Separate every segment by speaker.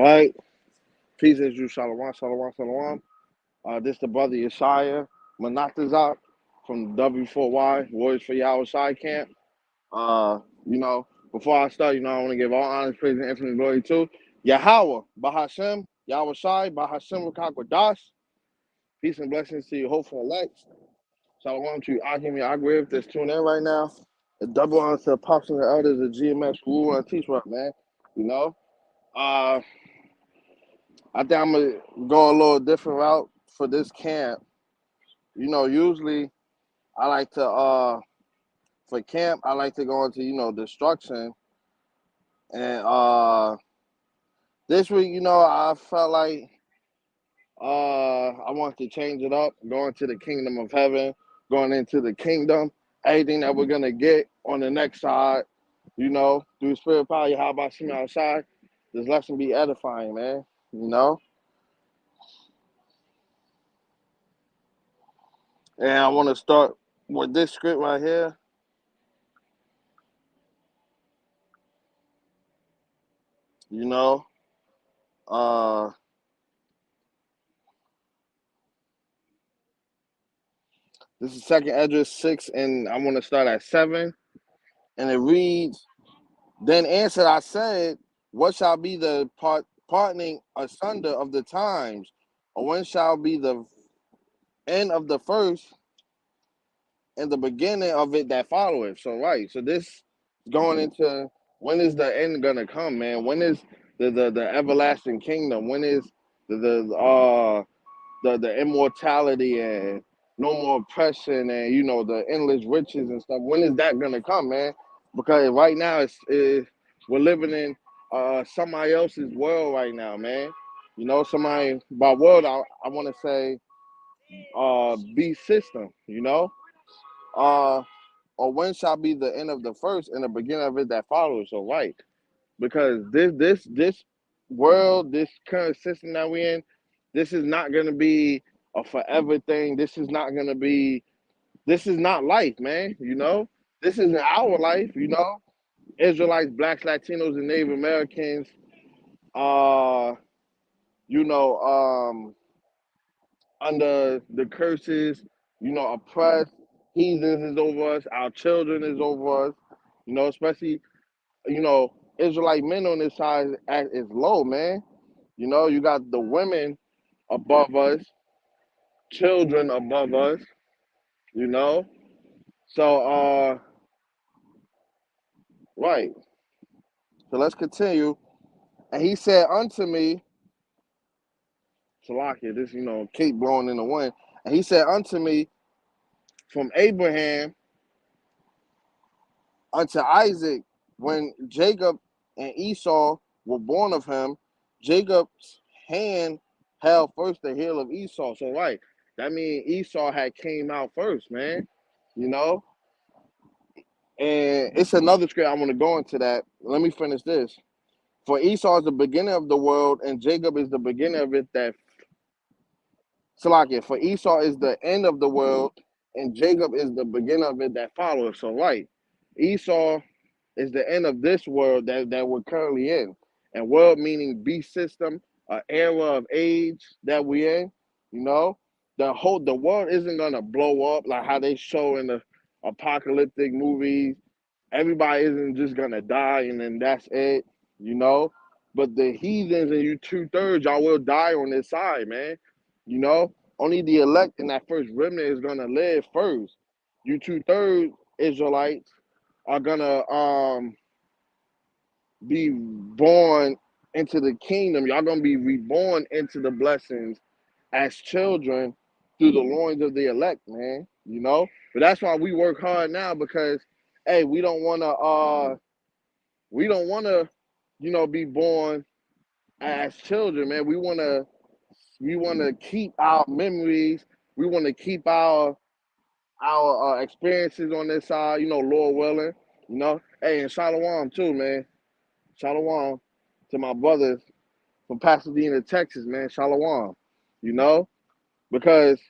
Speaker 1: right. Peace is you, Shalom, Shalom, Shalom. This the brother Yeshaya Manatazak from W4Y, Warriors for Yahweh Shai Camp. Before I start, I want to give all honors, praise, and infinite glory to Yahweh, Bahashem, Yahweh Shai, Bahashem Rakakwadash. Peace and blessings to you, hopeful elect. Shalom to you, Akim Yagriv, that's tuning in right now. A double honor to the apostles and elders of GMS, Guru, and Teach Rock, man. You know, uh, I think I'm gonna go a little different route for this camp. Usually I like to for camp I like to go into destruction, and this week I felt like I wanted to change it up, going to the kingdom of heaven, going into the kingdom, everything that we're gonna get on the next side, through spirit power. How about Shema outside? This lesson be edifying, man. And I want to start with this script right here. You know, uh, this is second address 6, and I want to start at 7. And it reads, Then answered I said, What shall be the parting asunder of the times? Or when shall be the end of the first and the beginning of it that followeth? So right. So this going into, when is the end gonna come, man? When is the everlasting kingdom? When is the immortality and no more oppression and the endless riches and stuff? When is that gonna come, man? Because right now we're living in somebody else's world right now, man. Somebody, by world I want to say beast system. Uh or when shall be the end of the first and the beginning of it that follows? So right, because this world, this current system that we in, this is not gonna be a forever thing. This is not life, man. This isn't our life. Israelites, blacks, Latinos, and Native Americans, uh, you know, um, under the curses, oppressed. Heathens is over us. Our children is over us. Especially you know, Israelite men on this side is low, man. You got the women above us, children above us, you know. So right. So let's continue. And he said unto me, Salakia, this, cape blowing in the wind. And he said unto me, from Abraham unto Isaac, when Jacob and Esau were born of him, Jacob's hand held first the heel of Esau. So right, that means Esau had came out first, man. You know, and it's another script I want to go into that. Let me finish this. For Esau is the beginning of the world, and Jacob is the beginning of it that Salakia. For Esau is the end of the world, and Jacob is the beginning of it that follows. So right, Esau is the end of this world that we're currently in. And world meaning beast system, an era of age that we're in. You know, the world isn't gonna blow up like how they show in the apocalyptic movies. Everybody isn't just gonna die and then that's it, you know. But the heathens and you 2/3, y'all will die on this side, man. You know, only the elect in that first remnant is gonna live first. You 2/3 Israelites are gonna be born into the kingdom. Y'all gonna be reborn into the blessings as children through the loins of the elect, man. But that's why we work hard now, because hey, we don't wanna be born as children, man. We wanna keep our memories. We wanna keep our experiences on this side, Lord willing. Hey, and Shalom too, man. Shalom to my brothers from Pasadena, Texas, man. Shalom. You know, because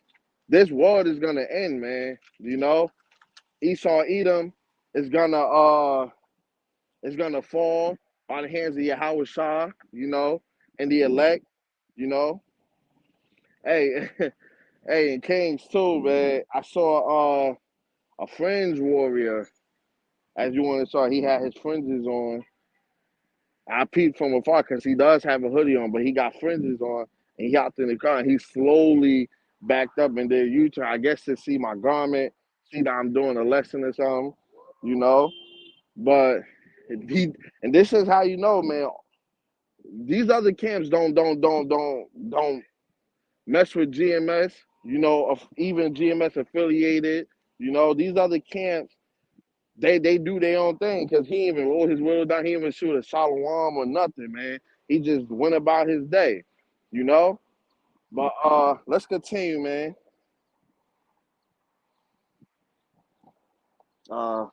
Speaker 1: this world is gonna end, man. Esau Edom is gonna fall by the hands of Yahweh Shah. and the elect, you know. Hey, hey, and Kings too, man. I saw a fringe warrior, as you want to saw, he had his fringes on. I peeped from afar because he does have a hoodie on, but he got fringes on, and he hopped in the car and he slowly backed up and did a U-turn. I guess to see my garment, see that I'm doing a lesson or something, you know. But he, and this is how you know, man. These other camps don't mess with GMS. You know, of even GMS affiliated. You know, these other camps they do their own thing because he even rolled his window down. He even shoot a shalom or nothing, man. He just went about his day, you know. But let's continue, man. Uh,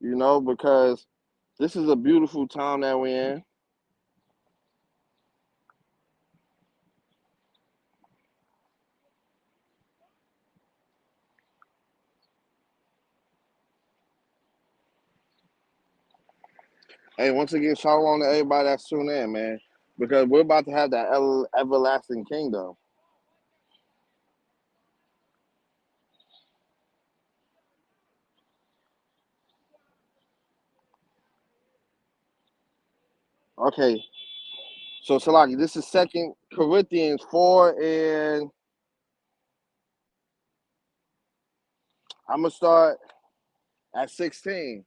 Speaker 1: you know, because this is a beautiful time that we're in. Hey, once again, shalom to everybody that's tuned in, man, because we're about to have that everlasting kingdom. Okay, so Salaki, this is Second Corinthians 4, and I'm gonna start at 16.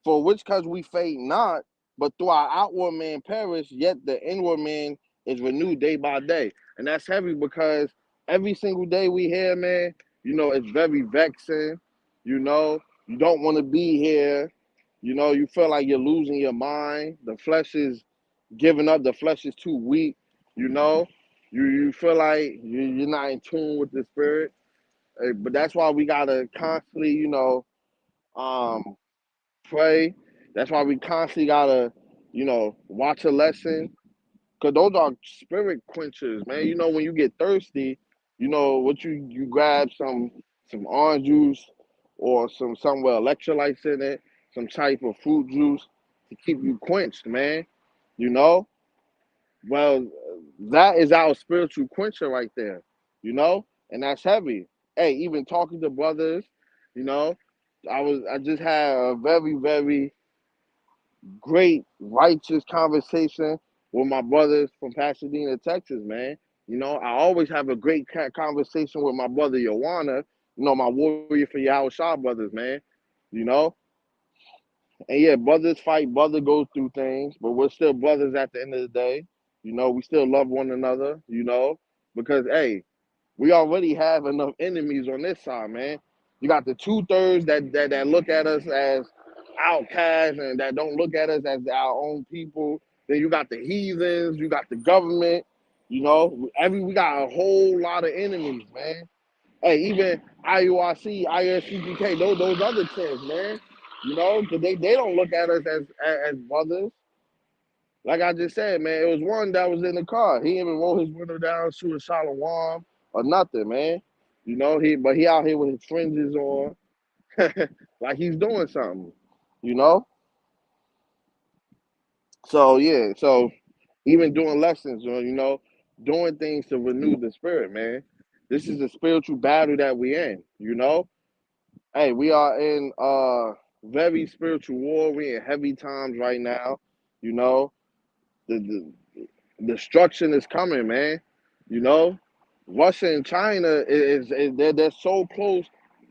Speaker 1: For which cause we faint not, but through our outward man perish, yet the inward man is renewed day by day. And that's heavy because every single day we hear, man, you know, it's very vexing. You know, you don't want to be here. You know, you feel like you're losing your mind. The flesh is giving up. The flesh is too weak. You know, you feel like you're not in tune with the spirit. But that's why we gotta constantly, um, pray. That's why we constantly gotta, watch a lesson. Cause those are spirit quenchers, man. You know, when you get thirsty, you know what you grab some orange juice or some with electrolytes in it, some type of fruit juice to keep you quenched, man. You know? Well, that is our spiritual quencher right there, and that's heavy. Hey, even talking to brothers, you know, I just had a very, very great, righteous conversation with my brothers from Pasadena, Texas, man. You know, I always have a great conversation with my brother Joanna, my warrior for Yahweh Shah brothers, man. You know, and yeah, brothers fight, brother goes through things, but we're still brothers at the end of the day. You know, we still love one another, because hey, we already have enough enemies on this side, man. You got the 2/3 that look at us as outcasts and that don't look at us as our own people. Then you got the heathens, you got the government, we got a whole lot of enemies, man. Hey, even IURC, ISCGK, those other camps, man. Because they don't look at us as brothers. Like I just said, man, it was one that was in the car. He even rolled his window down, shoot a shalom or nothing, man. But he out here with his fringes on, like he's doing something, you know. So yeah, so even doing lessons, or doing things to renew the spirit, man. This is a spiritual battle that we in, Hey, we are in very spiritual war. We in heavy times right now, you know. The destruction is coming, man. You know, Russia and China is they're so close.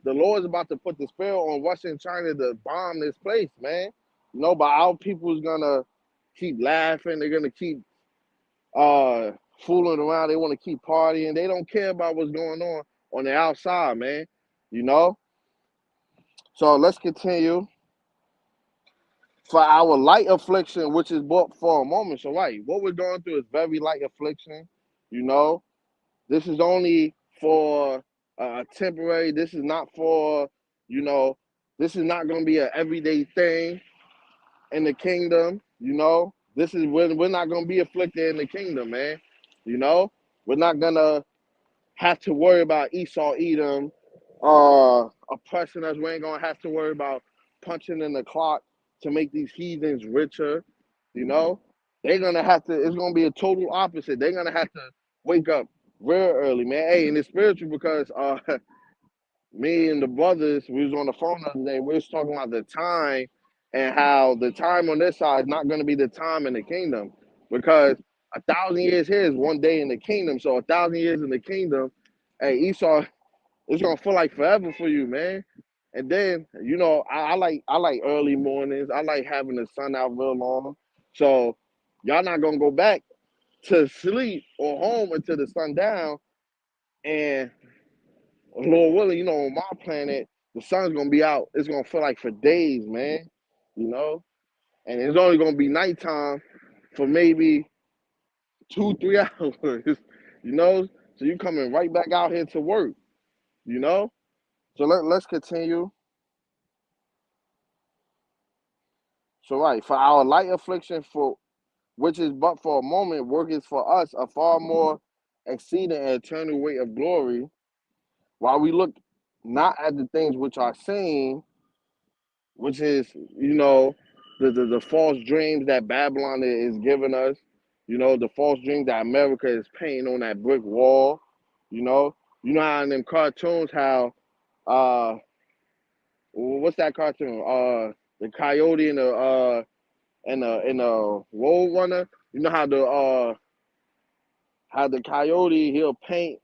Speaker 1: The Lord's about to put the spell on Russia and China to bomb this place, man. But our people's gonna keep laughing. They're gonna keep uh fooling around. They want to keep partying. They don't care about what's going on the outside, man. You know. So let's continue. For our light affliction, which is but for a moment. So, right, what we're going through is very light affliction. You know, this is only for temporary. This is not for, you know, this is not going to be an everyday thing in the kingdom. This is when we're not going to be afflicted in the kingdom, man. We're not going to have to worry about Esau, Edom, oppressing us. We ain't going to have to worry about punching in the clock. to make these heathens richer. You know, they're gonna have to. It's gonna be a total opposite. They're gonna have to wake up real early, man. Hey, and it's spiritual because me and the brothers, we was on the phone the other day. We was talking about the time and how the time on this side is not going to be the time in the kingdom because 1,000 years here is one day in the kingdom. So 1,000 years in the kingdom, hey Esau, it's gonna feel like forever for you, man. And then I like early mornings. I like having the sun out real long. So y'all not gonna go back to sleep or home until the sun down. And Lord willing, on my planet, the sun's gonna be out. It's gonna feel like for days, man. You know, and it's only gonna be nighttime for maybe 2, 3 hours. You know, so you coming right back out here to work. You know, so let's continue. So right, for our light affliction, for which is but for a moment, work is for us a far more exceeding and eternal weight of glory. While we look not at the things which are seen, which is the false dreams that Babylon is giving us, the false dreams that America is painting on that brick wall. How in them cartoons how what's that cartoon, the coyote and the road runner. How the coyote he'll paint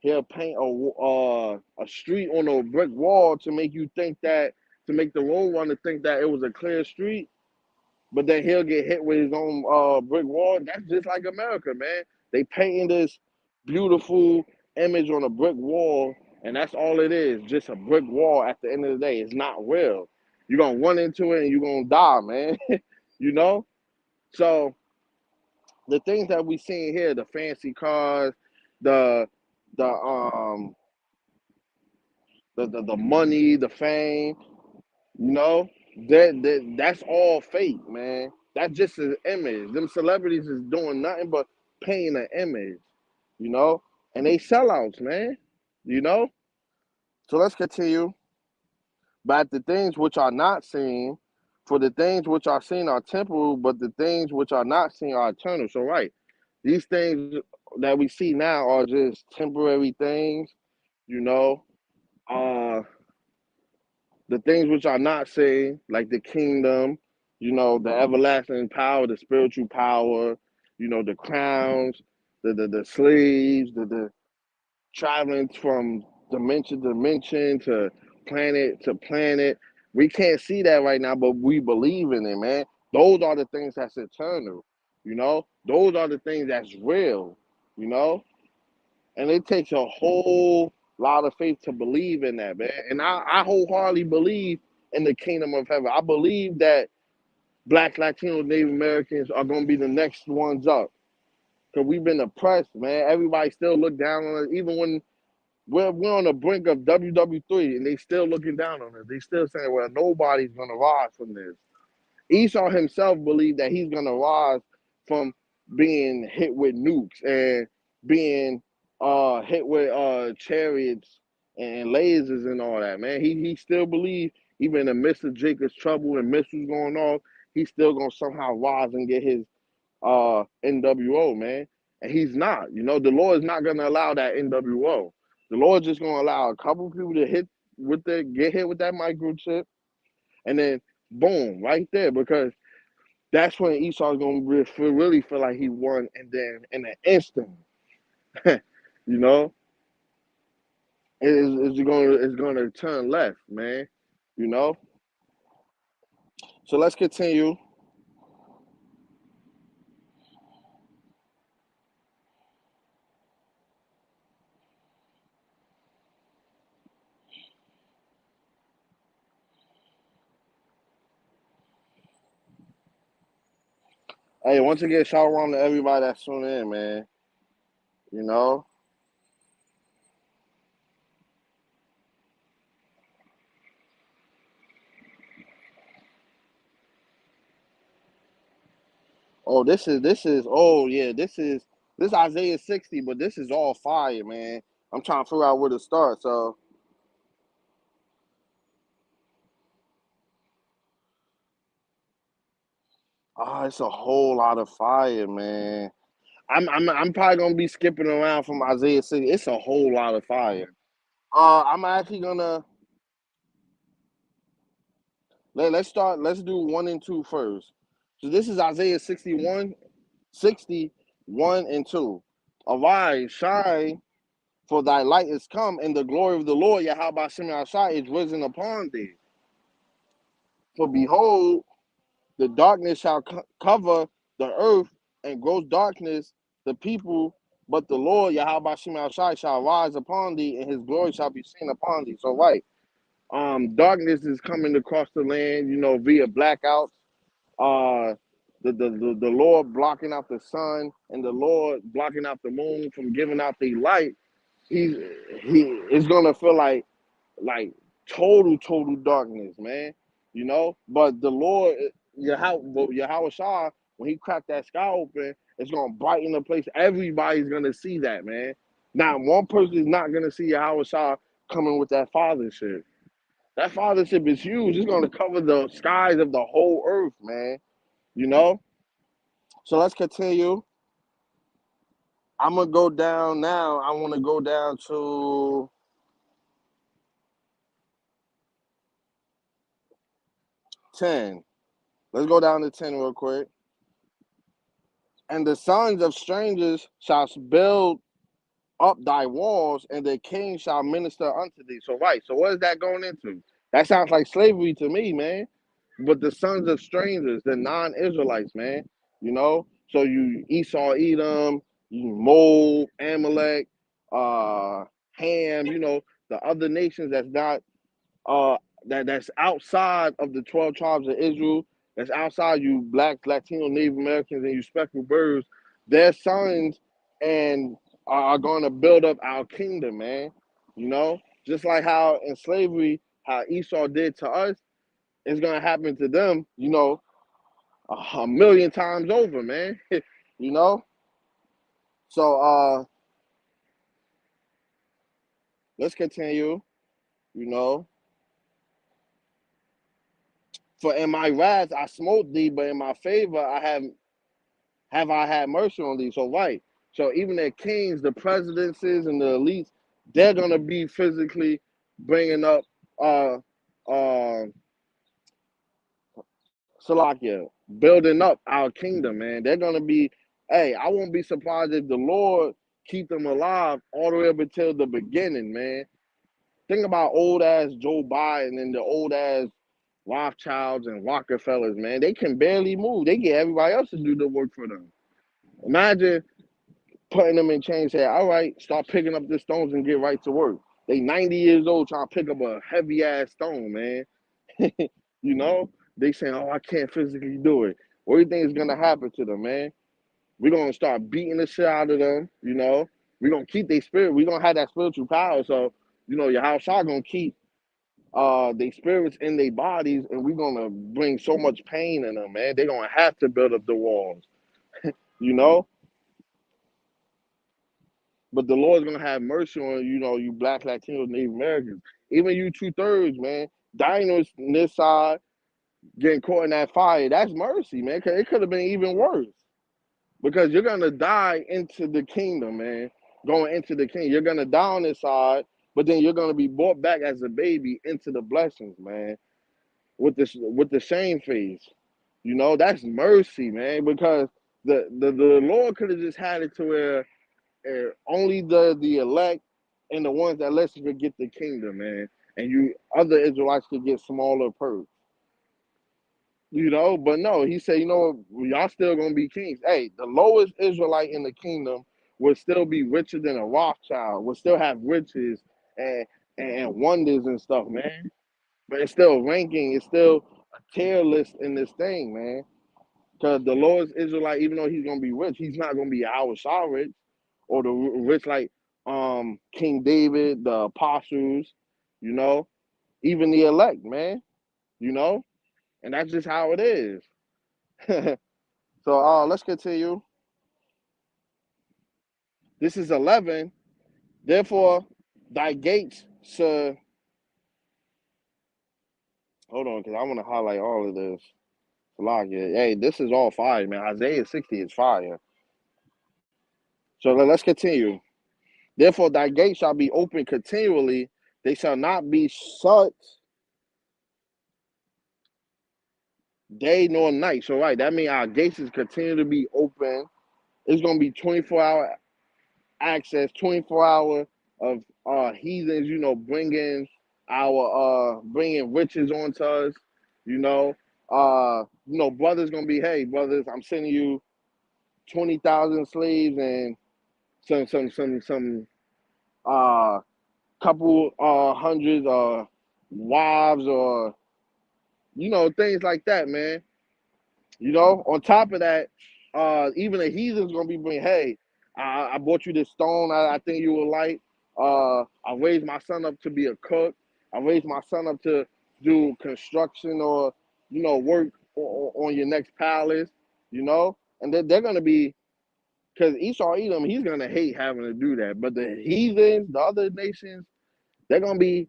Speaker 1: a street on a brick wall to make you think that, to make the road runner think that it was a clear street, but then he'll get hit with his own brick wall. That's just like America, man. They painting this beautiful image on a brick wall, and that's all it is, just a brick wall. At the end of the day, it's not real. You're gonna run into it and you're gonna die, man. you know. So the things that we seeing here, the fancy cars, the the um the money, the fame, you know, that's all fake, man. That's just an image. Them celebrities is doing nothing but painting an image, you know, and they sellouts, man. You know. So let's continue. But the things which are not seen, for the things which are seen are temporal, but the things which are not seen are eternal. So right, these things that we see now are just temporary things, you know. Uh the things which are not seen, like the kingdom, the everlasting power, the spiritual power, the crowns, the slaves, the traveling from dimension to dimension to planet. We can't see that right now, but we believe in it, man. Those are the things that's eternal, Those are the things that's real, you know. And it takes a whole lot of faith to believe in that, man. And I wholeheartedly believe in the kingdom of heaven. I believe that Black, Latino, Native Americans are going to be the next ones up. Because we've been oppressed, man. Everybody still look down on us, even when we're on the brink of WW3, and they still looking down on us. They still saying, well, nobody's going to rise from this. Esau himself believed that he's going to rise from being hit with nukes and being hit with chariots and lasers and all that, man. He still believed, even in the midst of Jacob's trouble and missiles going off, he's still going to somehow rise and get his NWO, man. And he's not. The Lord is not going to allow that NWO. The Lord's just going to allow a couple people to get hit with that microchip, and then boom, right there, because that's when Esau's gonna really feel like he won, and then in an instant, you know, it's gonna turn left, man. You know. So let's continue. Hey, once again, shout out to everybody that's tuning in, man. You know. Oh, this is oh yeah, this Isaiah 60, but this is all fire, man. I'm trying to figure out where to start. So Oh, it's a whole lot of fire, man. I'm probably gonna be skipping around from Isaiah 6. It's a whole lot of fire. I'm actually gonna let's start. Let's do 1 and 2 first. So this is Isaiah 61 and 2. Arise, shine, for thy light is come, and the glory of the Lord Yahweh Shem Shai is risen upon thee. For behold, the darkness shall cover the earth, and gross darkness the people. But the Lord Yahweh Shem Shai shall rise upon thee, and his glory shall be seen upon thee. So right, darkness is coming across the land, via blackouts. Uh, the Lord blocking out the sun, and the Lord blocking out the moon from giving out the light. He's he it's gonna feel like total darkness, man. But the Lord, Yahweh Shah, when he cracked that sky open, it's gonna brighten the place. Everybody's gonna see that, man. Not one person is not gonna see Yahweh Shah coming with that fathership. That fathership is huge. It's gonna cover the skies of the whole earth, man. You know. So let's continue. I'm gonna go down now. I want to go down to 10. Let's go down to 10 real quick. And the sons of strangers shall build up thy walls, and the king shall minister unto thee. So, right. So, what is that going into? That sounds like slavery to me, man. But the sons of strangers, the non Israelites, man. So you Esau, Edom, you Moab, Amalek, Ham, the other nations that's not uh that's outside of the 12 tribes of Israel, that's outside you blacks, Latino, Native Americans, and you speckled birds, their sons and are going to build up our kingdom, man. Just like how in slavery, how Esau did to us, it's gonna happen to them, a million times over, man. you know. So let's continue, you know. For in my wrath I smote thee, but in my favor I had mercy on thee. So right. So even the kings, the presidencies, and the elites, they're gonna be physically bringing up uh uh Salakia, building up our kingdom, man. They're gonna be, hey, I won't be surprised if the Lord keep them alive all the way up until the beginning, man. Think about old ass Joe Biden and the old ass Rothschilds and Rockefellers, man. They can barely move. They get everybody else to do the work for them. Imagine putting them in chains, say, all right, start picking up the stones and get right to work. They 90 years old trying to pick up a heavy ass stone, man. you know? They saying, oh, I can't physically do it. What do you think is gonna happen to them, man? We're gonna start beating the shit out of them. We're gonna keep their spirit. We're gonna have that spiritual power. So, your house are gonna keep their spirits in their bodies, and we're gonna bring so much pain in them, man. They're gonna have to build up the walls, you know. But the Lord's gonna have mercy on you black Latinos, Native Americans, even you 2/3, man. Dying on this side, getting caught in that fire, that's mercy, man. Cause it could have been even worse. Because you're gonna die into the kingdom, man. Going into the kingdom, you're gonna die on this side, but then you're gonna be brought back as a baby into the blessings, man. With the shame face, that's mercy, man. Because the Lord could have just had it to where only the elect and the ones that listen could get the kingdom, man, and you other Israelites could get smaller perks. But no, he said, y'all still gonna be kings. Hey, the lowest Israelite in the kingdom would still be richer than a Rothschild, would still have riches and and wonders and stuff, man. But it's still ranking, it's still a tier list in this thing, man. Because the lowest Israelite, even though he's gonna be rich, he's not gonna be our Shah rich or the rich like King David, the apostles, you know, even the elect, man, you know, and that's just how it is. So let's continue. This is 11. Therefore, thy gates, sir. Hold on, because I want to highlight all of this. Salakia. Hey, this is all fire, man. Isaiah 60 is fire. So let's continue. Therefore, thy gate shall be open continually; they shall not be shut day nor night. So, right, that means our gates is continue to be open. It's gonna be 24-hour access, 24 hour of heathens, bringing riches onto us, you know. Brothers gonna be, hey, brothers, I'm sending you 20,000 slaves and some couple hundreds wives, or things like that, man. On top of that, even the heathen's gonna be bringing, hey, I bought you this stone I think you will like. I raised my son up to be a cook. I raised my son up to do construction, or, work on your next palace, and they're gonna be, because Esau Edom, he's gonna hate having to do that. But the heathens, the other nations, they're gonna be,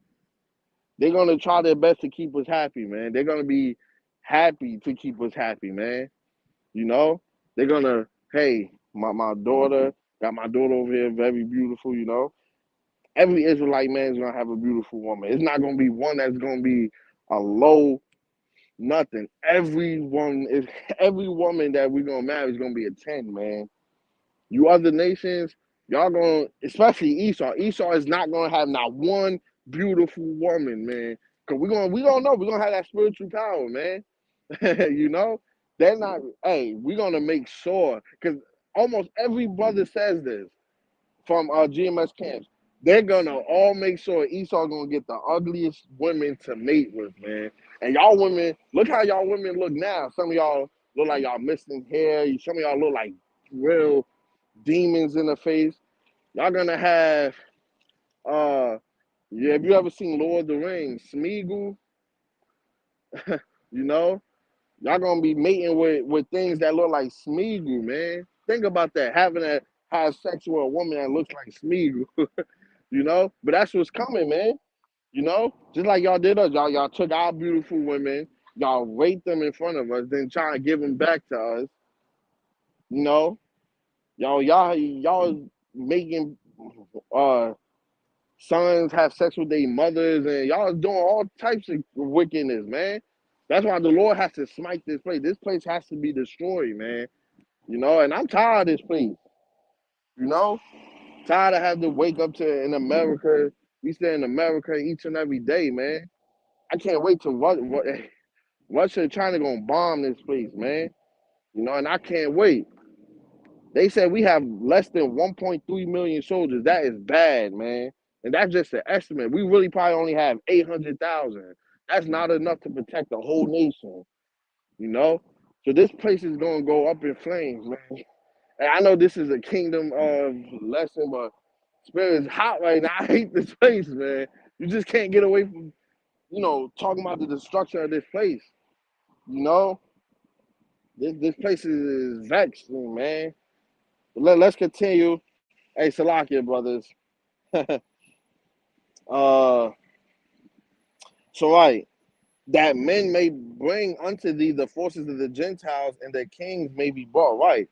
Speaker 1: they're gonna try their best to keep us happy, man. They're gonna be happy to keep us happy, man. You know, they're gonna, hey, my daughter, got my daughter over here, very beautiful, Every Israelite man is gonna have a beautiful woman. It's not gonna be one that's gonna be a low nothing. Every woman that we're gonna marry is gonna be a 10, man. You other nations, y'all gonna, especially Esau. Esau is not gonna have not one beautiful woman, man. Cause we gonna know we're gonna have that spiritual power, man. you know, they're not. Hey, we're gonna make sure, because almost every brother says this from GMS camps. They're gonna all make sure Esau gonna get the ugliest women to mate with, man. And y'all women, look how y'all women look now. Some of y'all look like y'all missing hair. Some of y'all look like real demons in the face. Y'all gonna have yeah, have you ever seen Lord of the Rings, Smeagol? You know, y'all gonna be mating with things that look like Smeagol, man. Think about that, having to have sex with a woman that looks like Smeagol, But that's what's coming, man. Just like y'all did us, y'all took our beautiful women, y'all raped them in front of us, then trying to give them back to us. You know, y'all making uh sons have sex with their mothers, and y'all doing all types of wickedness, man. That's why the Lord has to smite this place. This place has to be destroyed, man. And I'm tired of this place. You know, tired of having to wake up to in America. We stay in America each and every day, man. I can't wait till Russia and China gonna bomb this place, man. And I can't wait. They said we have less than 1.3 million soldiers. That is bad, man. And that's just an estimate. We really probably only have 800,000. That's not enough to protect the whole nation, you know? So this place is going to go up in flames, man. And I know this is a kingdom of lesson, but spirit is hot right now. I hate this place, man. You just can't get away from, talking about the destruction of this place, you know? This place is vexing, man. Let's continue. Hey, Salakia, brothers. uh, so right, that men may bring unto thee the forces of the Gentiles, and their kings may be brought. Right.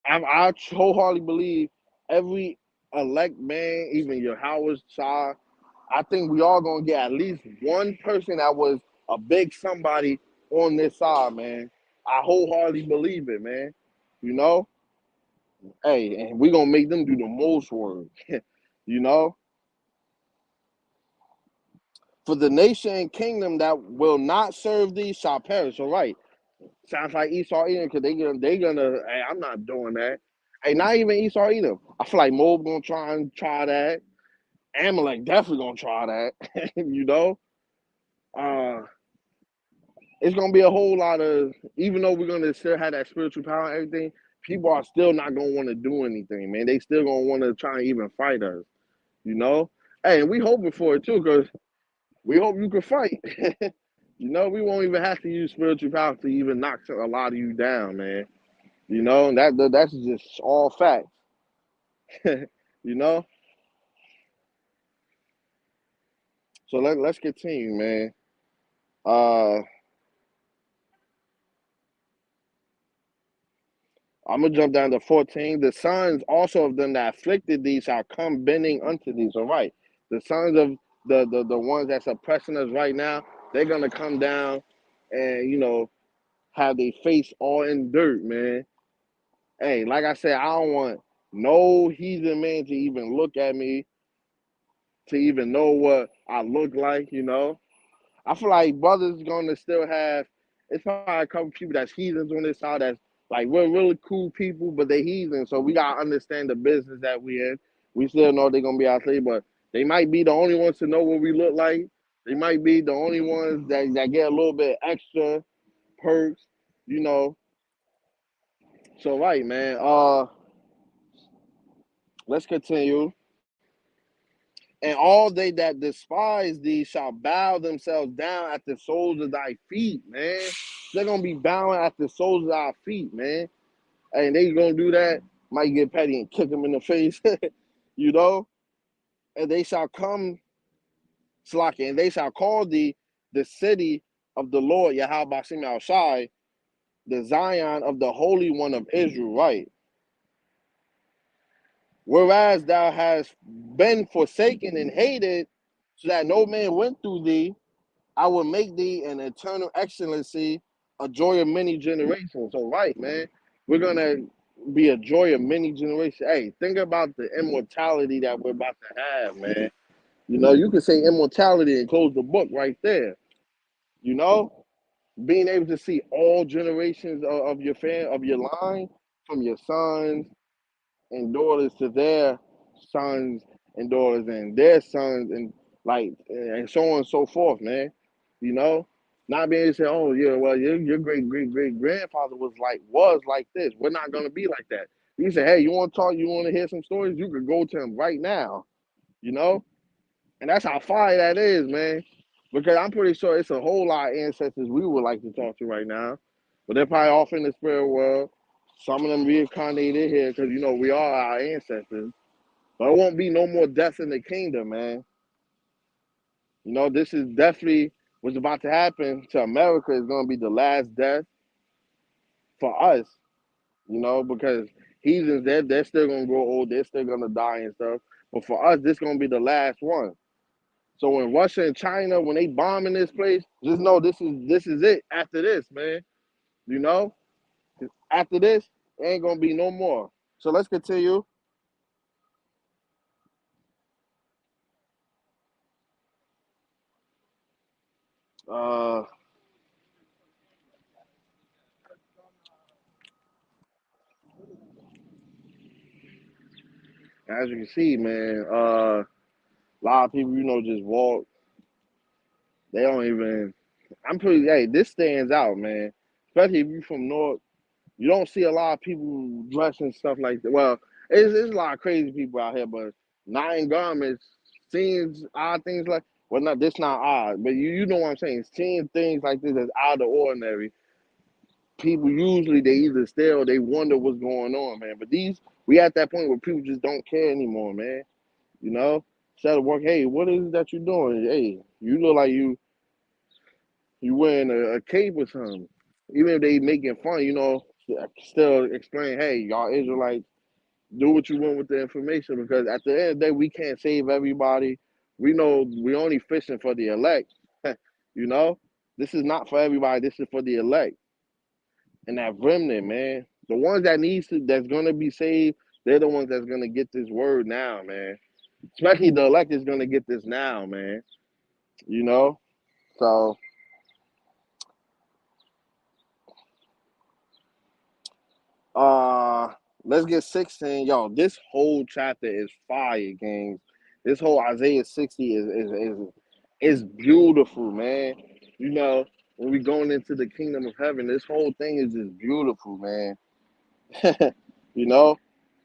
Speaker 1: I wholeheartedly believe every elect man, even your Howard Shah, I think we all gonna get at least one person that was a big somebody on this side, man. I wholeheartedly believe it, man. You know, hey, and we gonna make them do the most work. you know, For the nation and kingdom that will not serve thee shall perish. All right. Sounds like Esau Edom, because they gonna, hey, I'm not doing that. Hey, not even Esau Edom. I feel like Moab gonna try that. Amalek definitely gonna try that. Uh it's gonna be a whole lot of, even though we're gonna still have that spiritual power and everything, people are still not gonna want to do anything, man. They still gonna want to try and even fight us, you know? Hey, and we hoping for it too, because we hope you can fight. We won't even have to use spiritual power to even knock a lot of you down, man. That's just all facts. you know. So let's continue, man. Uh, I'm gonna jump down to 14. The sons also of them that afflicted thee shall come bending unto thee. So right, the sons of the ones that's oppressing us right now, they're gonna come down and have their face all in dirt, man. Hey, like I said, I don't want no heathen man to even look at me, to even know what I look like. I feel like brothers gonna still have. It's probably a couple people that's heathens on this side. That's like we're really cool people, but they heathens. So we gotta understand the business that we in. We still know they're gonna be out there, but they might be the only ones to know what we look like. They might be the only ones that get a little bit extra perks, you know. So right, man. Let's continue. And all they that despise thee shall bow themselves down at the soles of thy feet, man. They're gonna be bowing at the soles of our feet, man. And they gonna do that, might get petty and kick them in the face, you know. And they shall come, Slaki, and they shall call thee the city of the Lord, Yahweh Shai, Shai, the Zion of the Holy One of Israel, right? Whereas thou hast been forsaken and hated, so that no man went through thee, I will make thee an eternal excellency, a joy of many generations. So, right, man, we're gonna be a joy of many generations. Hey, think about the immortality that we're about to have, man. You can say immortality and close the book right there. You know, being able to see all generations of your of your line, from your sons and daughters to their sons and daughters and their sons and and so on and so forth, man. You know, not being able to say, oh yeah, well your great great great grandfather was like this. We're not gonna be like that. You say, hey, you want to talk? You want to hear some stories? You could go to him right now. You know, and that's how fire that is, man. Because I'm pretty sure it's a whole lot of ancestors we would like to talk to right now, but they're probably off in the spirit world. Some of them reincarnated here because we are our ancestors. But it won't be no more deaths in the kingdom, man. This is definitely what's about to happen to America is going to be the last death for us, because heathens, they're still going to grow old. They're still going to die and stuff. But for us, this is going to be the last one. So when Russia and China, when they bomb in this place, just know this is it after this, man. You know? After this, there ain't going to be no more. So let's continue. Uh, as you can see, man, a lot of people, just walk. They don't even. I'm pretty. Hey, this stands out, man. Especially if you're from North, you don't see a lot of people dressing stuff like that. Well, it's a lot of crazy people out here, but not in garments, seeing odd things like. Well, not this, not odd, but you know what I'm saying. Seeing things like this is out of the ordinary. People usually they either stare or they wonder what's going on, man. But we at that point where people just don't care anymore, man. You know, instead of work, hey, what is it that you're doing? Hey, you look like you wearing a cape or something. Even if they making fun, still explain, hey, y'all Israelites, do what you want with the information because at the end of the day, we can't save everybody. We know we only fishing for the elect. you know, this is not for everybody. This is for the elect and that remnant, man. The ones that's gonna be saved, they're the ones that's gonna get this word now, man. Especially the elect is gonna get this now, man. You know, so Uh, let's get 16. Yo, this whole chapter is fire, games. This whole Isaiah 60 is beautiful, man. When we going into the kingdom of heaven, this whole thing is just beautiful, man. you know,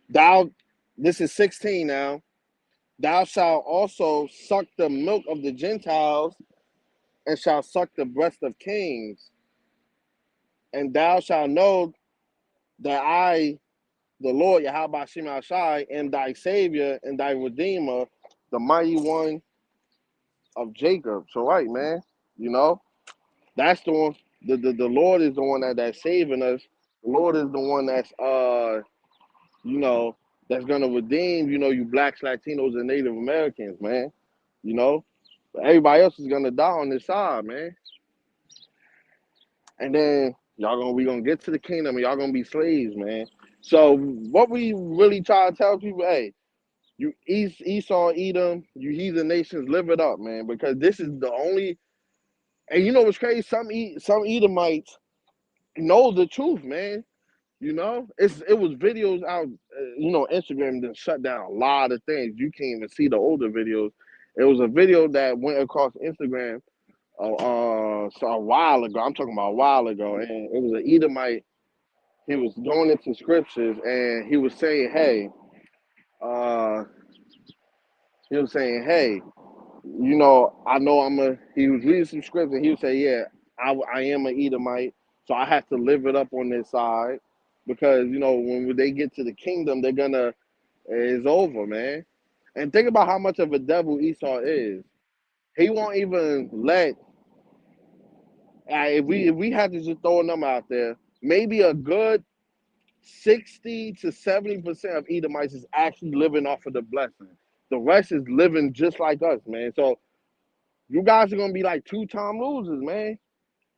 Speaker 1: thou this is 16 now. Thou shalt also suck the milk of the Gentiles and shalt suck the breast of kings, and thou shalt know that the Lord Yahweh Shai Shai, and thy Savior and thy Redeemer, the mighty one of Jacob. So right, man, you know, that's the one. The Lord is the one that's saving us. The Lord is the one you know, that's gonna redeem, you blacks, Latinos, and Native Americans, man. You know, but everybody else is gonna die on this side, man. And then we gonna get to the kingdom, and y'all gonna be slaves, man. So what we really try to tell people, hey, you Esau, Edom, you heathen nations, live it up, man, because this is the only. And you know what's crazy? Some Edomites know the truth, man. It was videos out. Instagram then shut down a lot of things. You can't even see the older videos. It was a video that went across Instagram, so a while ago. I'm talking about a while ago, and it was an Edomite. He was going into scriptures, and he was saying, "Hey, uh, he was saying, hey, I know I'm a." He was reading some scripts, and he would say, "Yeah, I am an Edomite, so I have to live it up on this side, because when they get to the kingdom, they're gonna it's over, man." And think about how much of a devil Esau is. He won't even let. If we had to just throw a number out there, maybe a good 60 to 70% of Edomites is actually living off of the blessing. The rest is living just like us, man. So you guys are gonna be like two-time losers, man.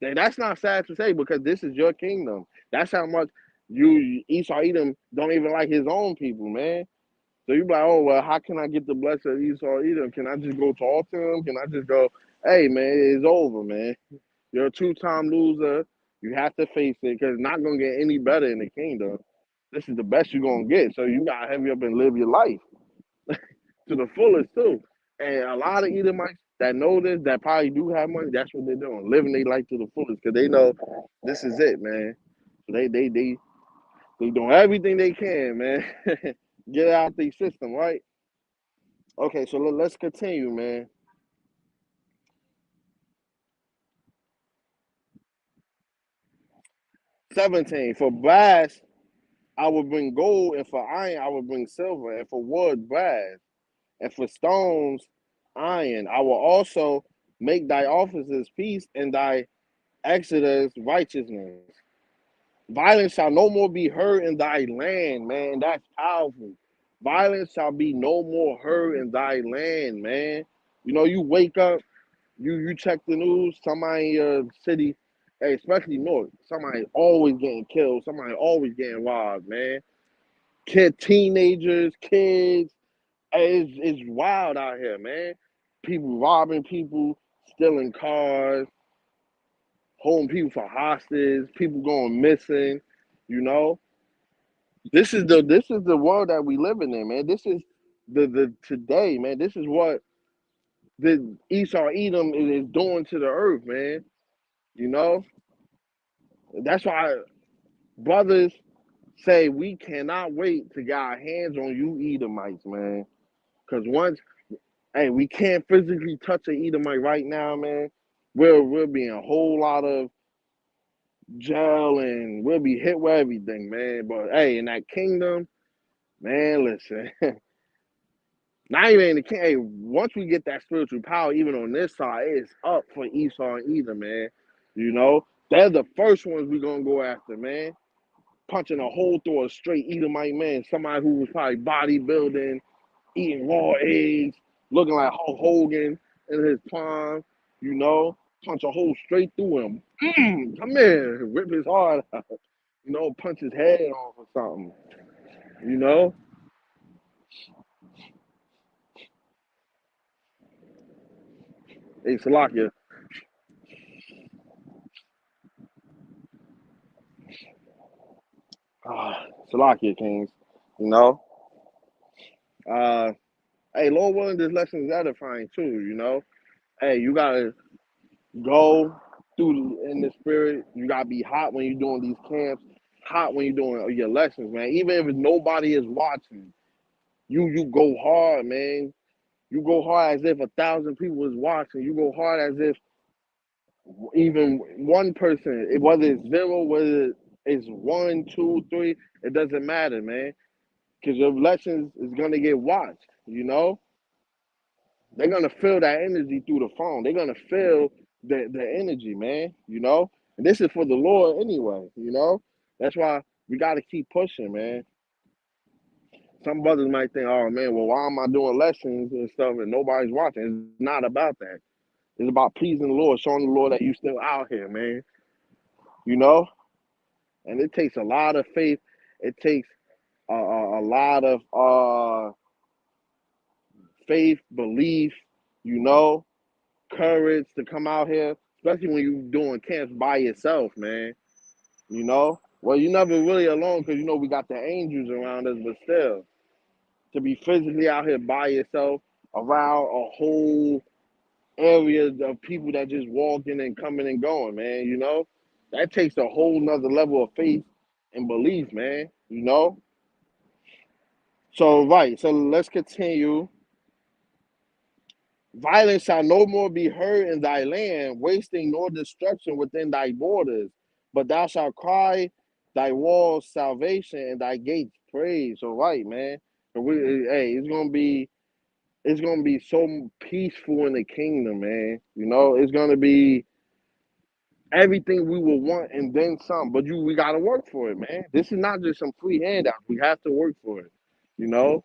Speaker 1: And that's not sad to say, because this is your kingdom. That's how much you Esau Edom don't even like his own people, man. So you be like, oh well, how can I get the blessing of Esau Edom? Can I just go talk to him? Can I just go, hey man, it's over, man. You're a two-time loser. You have to face it, because it's not gonna get any better in the kingdom. This is the best you're gonna get. So you gotta heavy up and live your life to the fullest too. And a lot of Edomites that know this, that probably do have money, that's what they're doing, living their life to the fullest, because they know this is it, man. So they doing everything they can, man. Get out the system, right? Okay, so let's continue, man. 17. For brass, I will bring gold, and for iron, I will bring silver, and for wood, brass, and for stones, iron. I will also make thy officers peace, and thy exodus righteousness. Violence shall no more be heard in thy land, man. That's powerful. Violence shall be no more heard in thy land, man. You wake up, you check the news, somebody in your city, hey, especially north, somebody always getting killed, somebody always getting robbed, man. Teenagers, kids, hey, it's wild out here, man. People robbing people, stealing cars, holding people for hostage, people going missing, you know. This is the world that we living in, man. This is the today, man. This is what the Esau Edom is doing to the earth, man. You know, that's why brothers say we cannot wait to get our hands on you Edomites, man. Because once, hey, we can't physically touch an Edomite right now, man. We'll be in a whole lot of jail, and we'll be hit with everything, man. But hey, in that kingdom, man, listen. Not even in the king. Hey, once we get that spiritual power, even on this side, it's up for Esau and Edom, man. They're the first ones we gonna go after, man. Punching a hole through a straight Edomite man, somebody who was probably bodybuilding, eating raw eggs, looking like Hulk Hogan in his prime. You know, punch a hole straight through him. Come here, rip his heart out. Punch his head off or something. You know, hey Salakia, Salakia Kings. You know. Uh, Hey, Lord willing, this lesson is edifying too. Hey, you gotta go through in the spirit. You gotta be hot when you're doing these camps, hot when you're doing your lessons, man. Even if nobody is watching, you go hard, man. You go hard as if 1,000 people is watching. You go hard as if even one person, whether it's zero, whether it's one, two, three, it doesn't matter, man. Because your lessons is gonna get watched. They're gonna feel that energy through the phone. They're gonna feel the energy, man. And this is for the Lord anyway. That's why we gotta keep pushing, man. Some brothers might think, oh man, well, why am I doing lessons and stuff and nobody's watching? It's not about that. It's about pleasing the Lord, showing the Lord that you still out here, man. You know? And it takes a lot of faith. It takes a lot of faith, belief, you know, courage to come out here, especially when you're doing camps by yourself, man. You know? Well, you're never really alone because, you know, we got the angels around us, but still, to be physically out here by yourself around a whole area of people that just walking and coming and going, man, you know? That takes a whole nother level of faith and belief, man, you know? So, right, so let's continue. Violence shall no more be heard in thy land, wasting nor destruction within thy borders. But thou shalt cry thy walls salvation and thy gates praise. So right, man. So hey, it's gonna be so peaceful in the kingdom, man. You know, it's gonna be everything we will want and then some. But we gotta work for it, man. This is not just some free handout. We have to work for it. You know,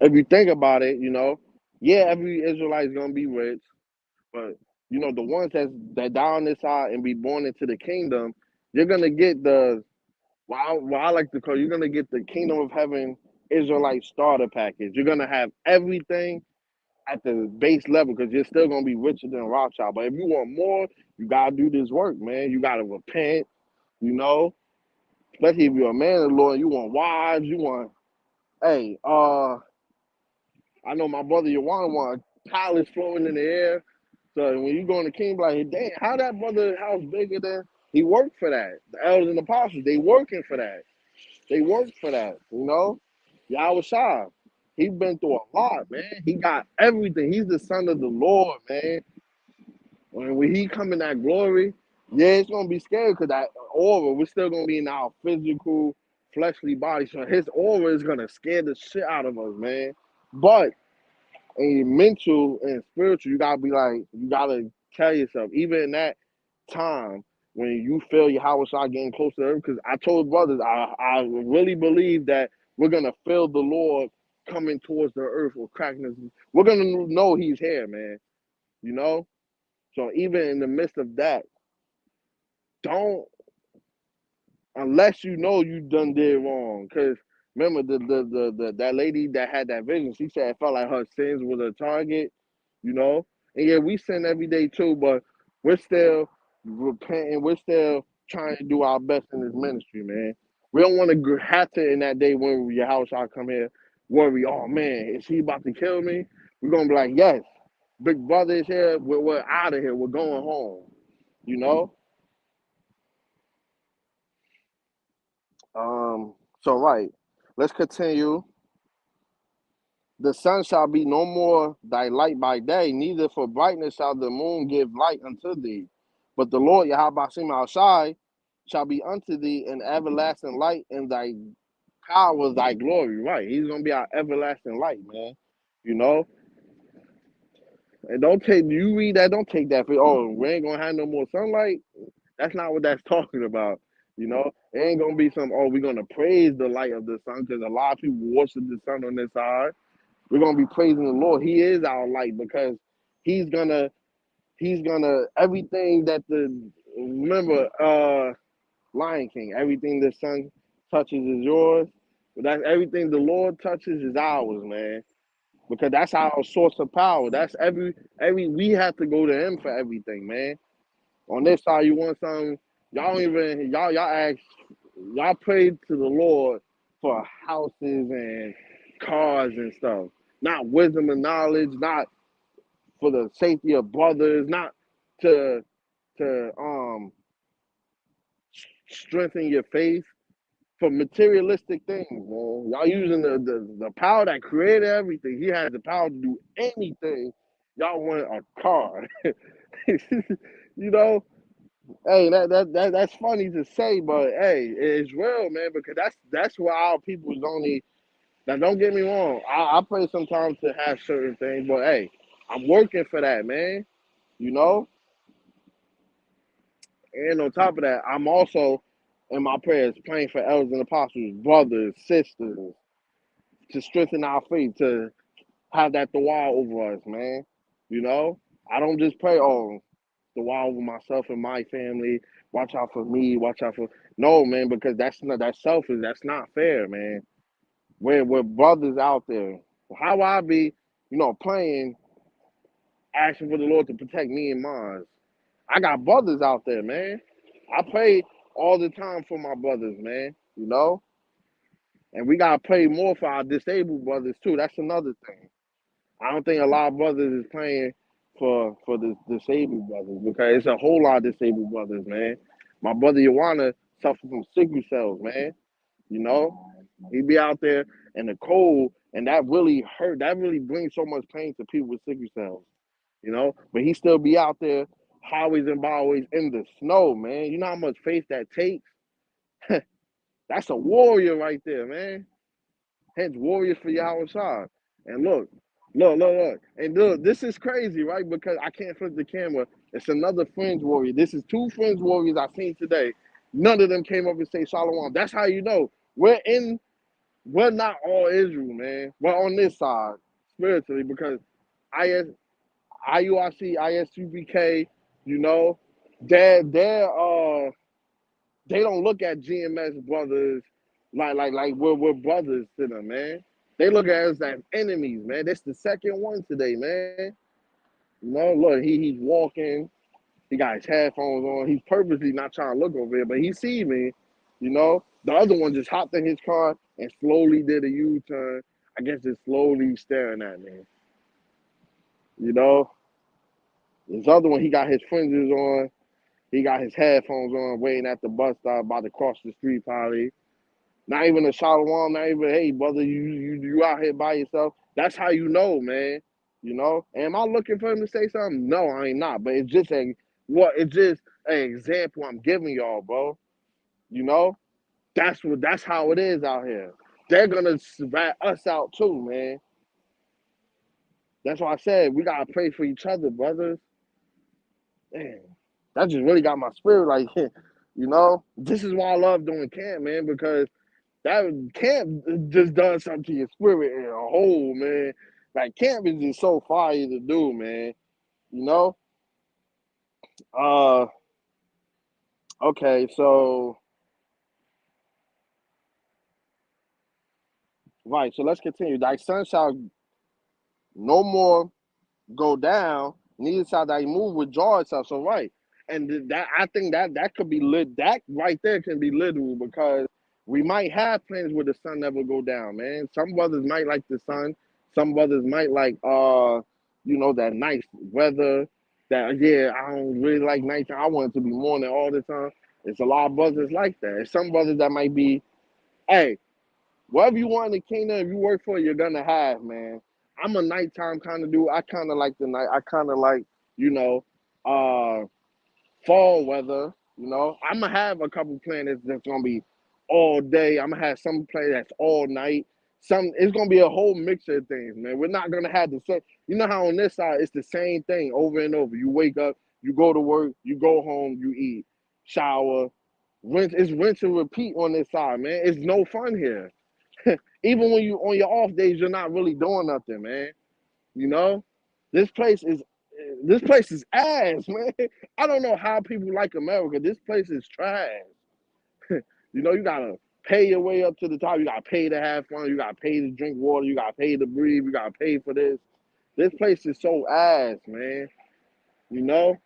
Speaker 1: if you think about it, you know, yeah, every Israelite is gonna be rich, but you know, the ones that die on this side and be born into the kingdom, you're gonna get the what I like to call, you're gonna get the kingdom of heaven Israelite starter package. You're gonna have everything at the base level because you're still gonna be richer than Rothschild. But if you want more, you gotta do this work, man. You gotta repent, you know, especially if you're a man of the Lord, you want wives, you want, hey, I know my brother Yawan want palace floating in the air. So when you go in the king, like, dang, how that brother house bigger than he worked for that. The elders and apostles, they working for that. They worked for that, you know? Yahweh Shah. He been through a lot, man. He got everything. He's the son of the Lord, man. When he come in that glory, yeah, it's gonna be scary because that aura, we're still gonna be in our physical, fleshly body. So his aura is gonna scare the shit out of us, man. But in mental and spiritual, you gotta be like, you gotta tell yourself, even in that time when you feel your house start getting closer to earth, because I told brothers, I really believe that we're gonna feel the Lord coming towards the earth or cracking us. We're gonna know he's here, man. You know? So even in the midst of that, don't unless you know you done did wrong. Cause remember the that lady that had that vision, she said it felt like her sins was a target, you know? And yeah, we sin every day too, but we're still repenting, we're still trying to do our best in this ministry, man. We don't want to have to in that day when your house I come here, worry, oh man, is he about to kill me? We're gonna be like, yes, big brother is here, we're out of here, we're going home, you know? So right, let's continue. The sun shall be no more thy light by day, neither for brightness shall the moon give light unto thee. But the Lord Yahweh Shai shall be unto thee an everlasting light, and thy power thy glory. Right, he's gonna be our everlasting light, man. You know, and don't take you read that. Don't take that for we ain't gonna have no more sunlight. That's not what that's talking about. You know, it ain't gonna be some, we're gonna praise the light of the sun because a lot of people worship the sun on this side. We're gonna be praising the Lord. He is our light because he's gonna everything that the remember Lion King, everything the sun touches is yours. But that's everything the Lord touches is ours, man. Because that's our source of power. That's every we have to go to him for everything, man. On this side, you want something, y'all don't even y'all ask, y'all pray to the Lord for houses and cars and stuff. Not wisdom and knowledge, not for the safety of brothers, not to to strengthen your faith, for materialistic things, man. Y'all using the power that created everything. He has the power to do anything. Y'all want a car. You know, hey, that's funny to say, but hey, it's real, man, because that's where our people is only. Now, don't get me wrong. I pray sometimes to have certain things, but hey, I'm working for that, man. You know, and on top of that, I'm also in my prayers, praying for elders and apostles, brothers, sisters, to strengthen our faith, to have that dua over us, man. You know, I don't just pray, oh, dua over myself and my family. Watch out for me. Watch out for no, man, because that's selfish. That's not fair, man. We're brothers out there. How I be, playing, asking for the Lord to protect me and mine. I got brothers out there, man. I pray all the time for my brothers, man. And we gotta pray more for our disabled brothers too. That's another thing. I don't think a lot of brothers is praying for the disabled brothers because it's a whole lot of disabled brothers, man. My brother Yawana suffers from sickle cells, man. You know, he be out there in the cold, and that really hurt. That really brings so much pain to people with sickle cells. But he still be out there, highways and byways in the snow, man. You know how much faith that takes. That's a warrior right there, man. Hence, warriors for Yahweh Shah. And look. And look, this is crazy, right? Because I can't flip the camera. It's another fringe warrior. This is two fringe warriors I seen today. None of them came up and say Shalom. That's how you know we're not all Israel, man. We're on this side spiritually because IS, IURC, ISUBK, you know, they're they don't look at GMS brothers like we're brothers to them, man. They look at us as enemies, man. That's the second one today, man. Look, he's walking. He got his headphones on. He's purposely not trying to look over here, but he see me. The other one just hopped in his car and slowly did a U-turn. I guess just slowly staring at me. You know, this other one, he got his fringes on. He got his headphones on, waiting at the bus stop, about to cross the street, probably. Not even a shalom, not even, hey, brother, you out here by yourself. That's how you know, man. Am I looking for him to say something? No, I ain't not. But it's just an example I'm giving y'all, bro. You know? That's how it is out here. They're gonna rat us out too, man. That's why I said we gotta pray for each other, brothers. Man, that just really got my spirit like, this is why I love doing camp, man, because that camp just does something to your spirit in a whole, man. Like camp is just so fire to do, man. You know? Uh okay, so right, so let's continue. Thy sun shall no more go down, neither shall thy move withdraw itself. So right. And that I think that could be lit. That right there can be literal because we might have plans where the sun never go down, man. Some brothers might like the sun. Some brothers might like that nice weather. That yeah, I don't really like nighttime. I want it to be morning all the time. It's a lot of brothers like that. It's some brothers that might be, hey, whatever you want in the kingdom, if you work for it, you're gonna have, man. I'm a nighttime kind of dude. I kind of like the night. I kind of like, you know, uh, fall weather. I'm gonna have a couple planets that's gonna be all day. I'm gonna have some planet that's all night. It's gonna be a whole mixture of things, man. We're not gonna have the same. You know how on this side it's the same thing over and over. You wake up, you go to work, you go home, you eat, shower, rinse. It's rinse and repeat on this side, man. It's no fun here. Even when you on your off days, you're not really doing nothing, man. You know, this place is this place is ass, man. I don't know how people like America. This place is trash. You gotta pay your way up to the top. You gotta pay to have fun. You gotta pay to drink water. You gotta pay to breathe. You gotta pay for this. This place is so ass, man. You know,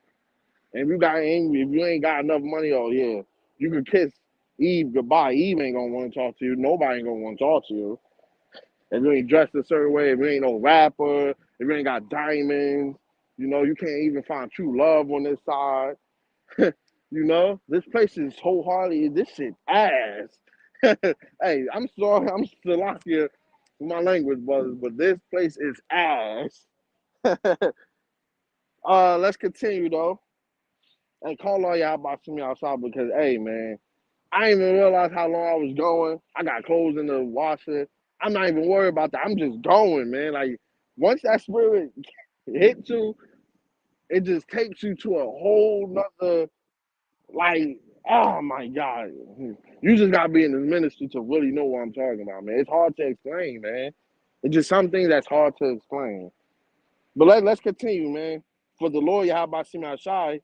Speaker 1: and if you ain't got enough money, oh yeah, you can kiss Eve goodbye. Eve ain't gonna want to talk to you. Nobody ain't gonna want to talk to you. If you ain't dressed a certain way, if you ain't no rapper, if you ain't got diamonds, you can't even find true love on this side. This place is wholeheartedly, this shit ass. Hey, I'm sorry, I'm still out here for my language, brothers, but this place is ass. Let's continue though. And call all y'all about me outside because, hey, man, I didn't even realize how long I was going. I got clothes in the washer. I'm not even worried about that. I'm just going, man. Like, once that spirit hits you, it just takes you to a whole nother, like, Oh my God. You just gotta be in this ministry to really know what I'm talking about, man. It's hard to explain, man. It's just something that's hard to explain. But let's continue, man. For the Lord Yahweh Shai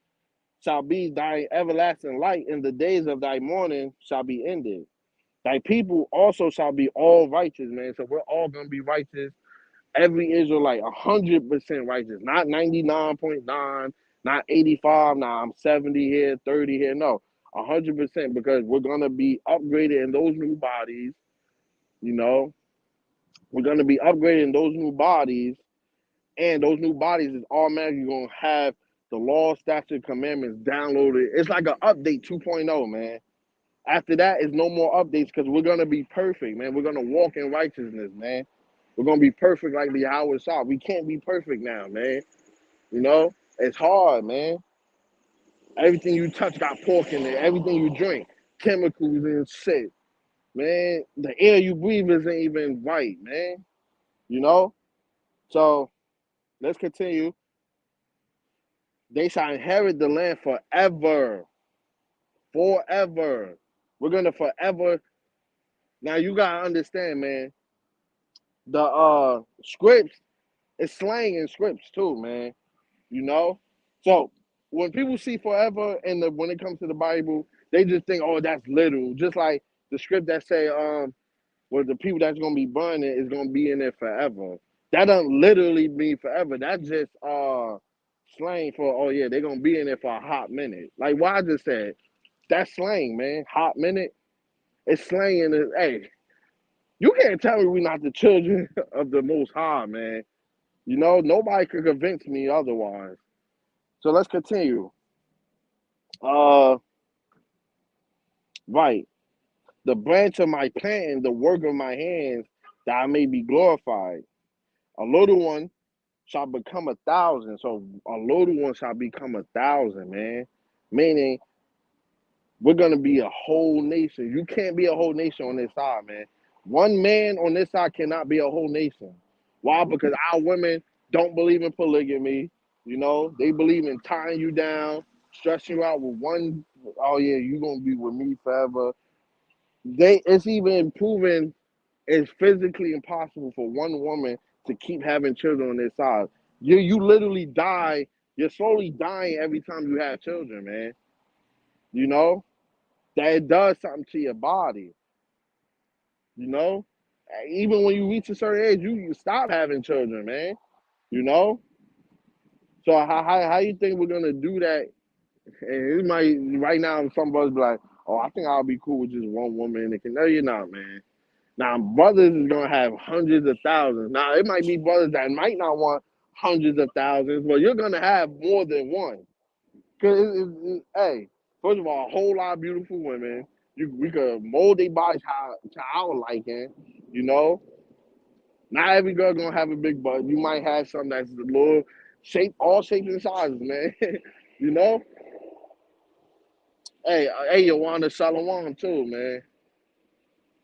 Speaker 1: shall be thy everlasting light, and the days of thy mourning shall be ended. Thy people also shall be all righteous, man. So we're all gonna be righteous. Every Israelite, 100% righteous, not 99.9, not 85. Nah, I'm 70 here, 30 here. No, 100% because we're gonna be upgraded in those new bodies. You know, we're gonna be upgraded in those new bodies, and those new bodies is automatically gonna have the law, statute, commandments downloaded. It's like an update 2.0, man. After that, it's no more updates because we're gonna be perfect, man. We're gonna walk in righteousness, man. We're gonna be perfect like the Yahweh saw. We can't be perfect now, man. You know, it's hard, man. Everything you touch got pork in it. Everything you drink, chemicals and shit, man. The air you breathe isn't even right, man. You know. So let's continue. They shall inherit the land forever, forever. We're gonna forever. Now you gotta understand, man. The scripts is slang in scripts too, man. You know? So when people see forever and when it comes to the Bible, they just think, oh, that's literal. Just like the script that say, well, the people that's gonna be burning is gonna be in there forever. That doesn't literally mean forever. That's just slang for, oh yeah, they're gonna be in there for a hot minute. Like what I just said, that's slang, man. Hot minute. It's slang and hey, you can't tell me we're not the children of the most high, man. You know, nobody could convince me otherwise. So let's continue. Uh, right. The branch of my planting, the work of my hands, that I may be glorified. A little one shall become 1,000. So a little one shall become 1,000, man. Meaning we're gonna be a whole nation. You can't be a whole nation on this side, man. One man on this side cannot be a whole nation. Why? Because our women don't believe in polygamy. You know, they believe in tying you down, stressing you out with one. Oh yeah, you're gonna be with me forever. It's even proven it's physically impossible for one woman to keep having children on their side. You literally die. You're slowly dying every time you have children, man. You know that it does something to your body. You know, even when you reach a certain age, you stop having children, man. You know, so how you think we're gonna do that? And it might right now some brothers be like, oh, I think I'll be cool with just one woman. And no, you're not, man. Now, brothers is gonna have hundreds of thousands. Now, it might be brothers that might not want hundreds of thousands, but you're gonna have more than one. Cause hey, first of all, a whole lot of beautiful women. We could mold their bodies to our liking. You know, not every girl gonna have a big butt. You might have some that's a little shape, all shapes and sizes, man. You know, hey, Yawanda Shalom too, man.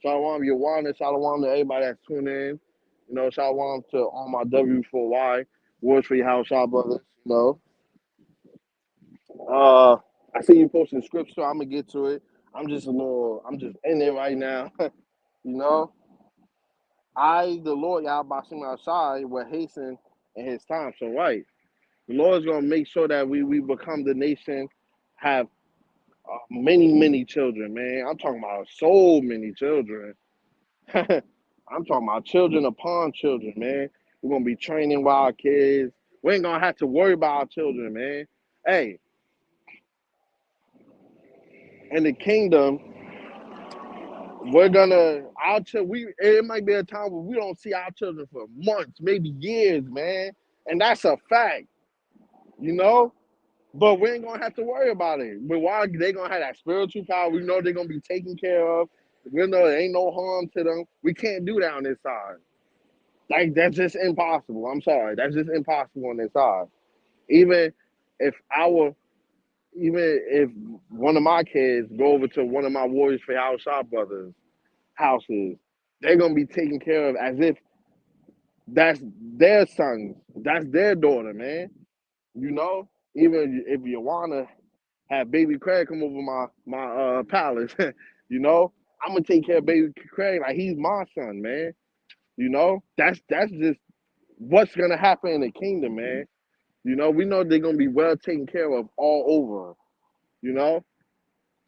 Speaker 1: Shalom, Yawana, Shalom to everybody that's tuning in. You know, Shalom to all my W4Y, Wars for your house, y'all brothers. You know, I see you posting scripts, so I'm gonna get to it. I'm just in there right now. You know, the Lord, y'all, Bashim outside, will hasten in His time. So, right, the Lord's gonna make sure that we become the nation, have many children, man. I'm talking about so many children. I'm talking about children upon children, man. We're gonna be training wild kids. We ain't gonna have to worry about our children, man. Hey, in the kingdom, we're gonna our children. It might be a time where we don't see our children for months, maybe years, man, and that's a fact, you know. But we ain't gonna have to worry about it. But why they gonna have that spiritual power? We know they're gonna be taken care of. We know there ain't no harm to them. We can't do that on this side. Like that's just impossible. I'm sorry, that's just impossible on this side. Even if our even if one of my kids go over to one of my Warriors for House Shop brothers' houses, they're gonna be taken care of as if that's their son, that's their daughter, man. You know, even if you wanna. Have baby Craig come over my palace. You know, I'm gonna take care of baby Craig like he's my son, man. You know, that's just what's gonna happen in the kingdom, man. You know, we know they're gonna be well taken care of all over. You know,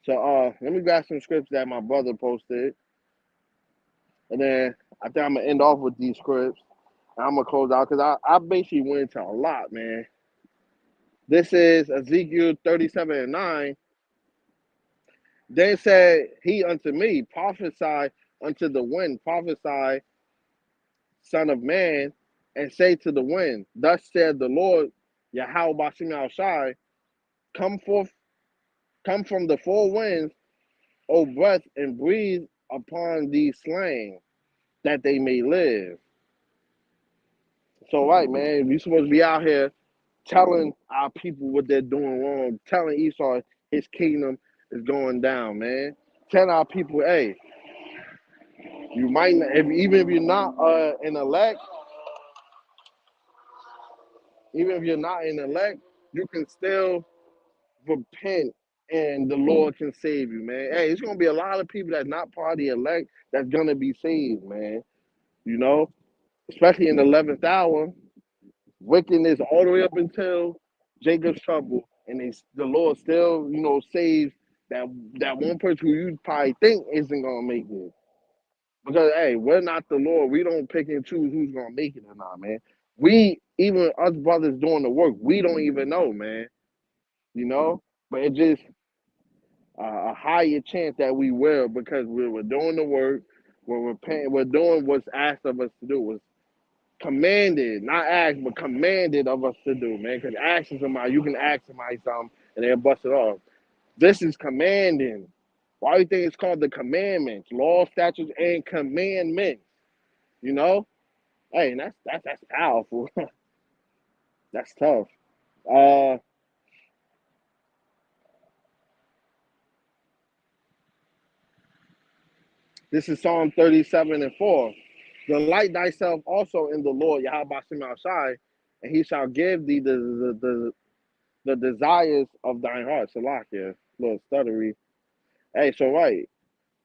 Speaker 1: so let me grab some scripts that my brother posted, and then I think I'm gonna end off with these scripts. And I'm gonna close out because I basically went into a lot, man. This is Ezekiel 37:9. Then said he unto me, prophesy unto the wind, prophesy, son of man, and say to the wind, thus said the Lord, Yahweh Bashim Shai, come forth, come from the four winds, O breath, and breathe upon these slain, that they may live. So right, man, we supposed to be out here telling our people what they're doing wrong, telling Esau his kingdom is going down, man. Telling our people, hey, you might not, even if you're not an elect, even if you're not an elect, you can still repent and the Lord can save you, man. Hey, it's gonna be a lot of people that's not part of the elect that's gonna be saved, man. You know, especially in the 11th hour, wickedness all the way up until Jacob's trouble, and the Lord still, saves that one person who you probably think isn't gonna make it. Because hey, we're not the Lord. We don't pick and choose who's gonna make it or not, man. We even us brothers doing the work, we don't even know, man. You know, but it just a higher chance that we will because we're doing the work, we're doing what's asked of us to do, was commanded, not asked, but commanded of us to do, man. Because asking somebody, you can ask somebody something and they'll bust it off. This is commanding. Why do you think it's called the commandments, law, statutes, and commandments? You know, hey, and that's powerful. That's tough. Uh, this is Psalm 37:4. Delight thyself also in the Lord, Yahweh Shema Shai, and he shall give thee the desires of thine heart. Salakia, little stuttery. Hey, so right,